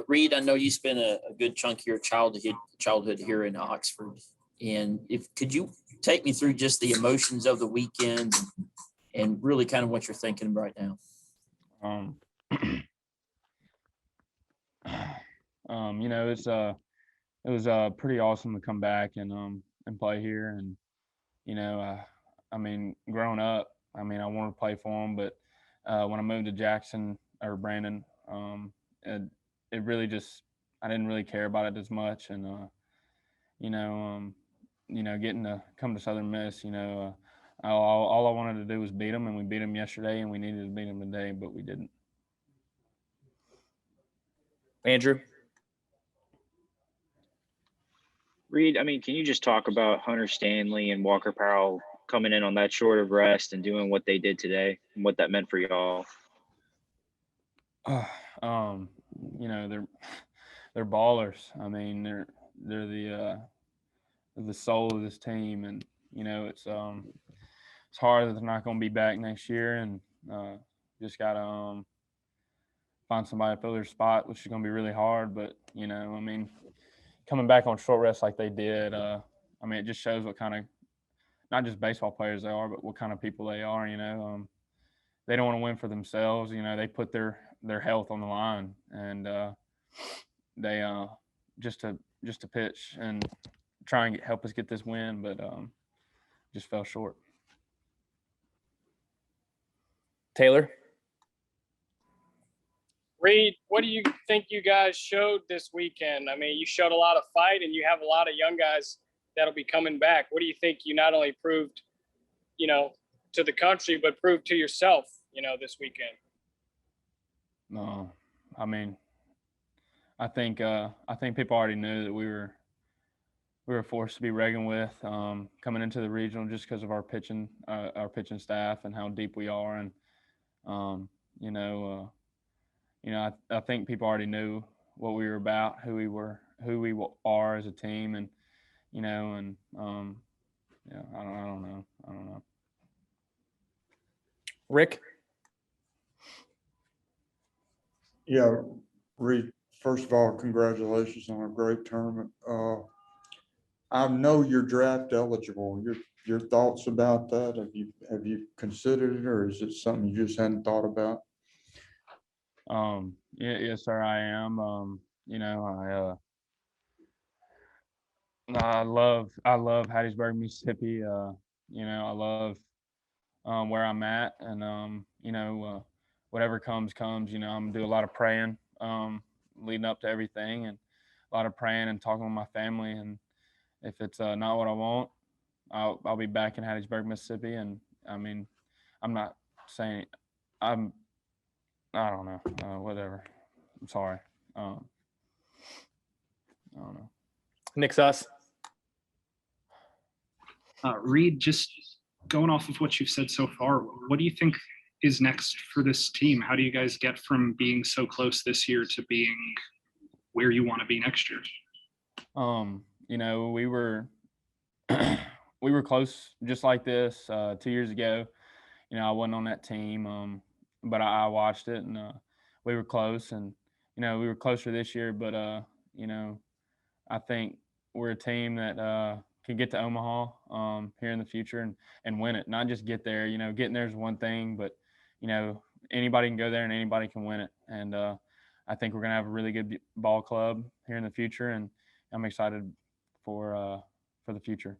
Reed, I know you spent a good chunk of your childhood here in Oxford, and could you take me through just the emotions of the weekend and really kind of what you're thinking right now? Um, it was pretty awesome to come back and play here, and I mean, growing up, I mean, I wanted to play for them, but when I moved to Jackson or Brandon, it, it really just I didn't really care about it as much, and you know, um, getting to come to Southern Miss, all I wanted to do was beat them, and we beat them yesterday, and we needed to beat them today, but we didn't. Andrew? Reed, I mean, can you just talk about Hunter Stanley and Walker Powell coming in on that short of rest and doing what they did today and what that meant for y'all? Um, they're ballers. I mean, they're the soul of this team, and it's hard that they're not going to be back next year, and just gotta find somebody to fill their spot, which is going to be really hard. But I mean, coming back on short rest like they did, I mean, it just shows what kind of not just baseball players they are, but what kind of people they are. They don't want to win for themselves. They put their health on the line, and they just to pitch and try and help us get this win, but just fell short. Taylor? Reed, what do you think you guys showed this weekend? I mean, you showed a lot of fight, and you have a lot of young guys that'll be coming back. What do you think you not only proved, to the country, but proved to yourself, this weekend? No, I mean, I think people already knew that we were a force to be reckoned with coming into the regional, just because of our pitching staff and how deep we are, and I think people already knew what we were about, who we are as a team, and I don't know. Rick? Yeah, Reed, first of all, congratulations on a great tournament. I know you're draft eligible. Your thoughts about that? Have you considered it, or is it something you just hadn't thought about? Yeah, yes, sir, I am. I love Hattiesburg, Mississippi. I love where I'm at, and whatever comes. I'm gonna do a lot of praying leading up to everything, and a lot of praying and talking with my family. And if it's not what I want, I'll be back in Hattiesburg, Mississippi. And I mean, I'm not saying I don't know, whatever. I'm sorry. I don't know. Nick Suss? Reed, just going off of what you've said so far, what do you think is next for this team? How do you guys get from being so close this year to being where you want to be next year? We were we were close just like this 2 years ago. I wasn't on that team, but I watched it, and we were close, and we were closer this year. But I think we're a team that can get to Omaha here in the future and win it. Not just get there. Getting there is one thing, but anybody can go there and anybody can win it. And I think we're gonna have a really good ball club here in the future, and I'm excited for the future.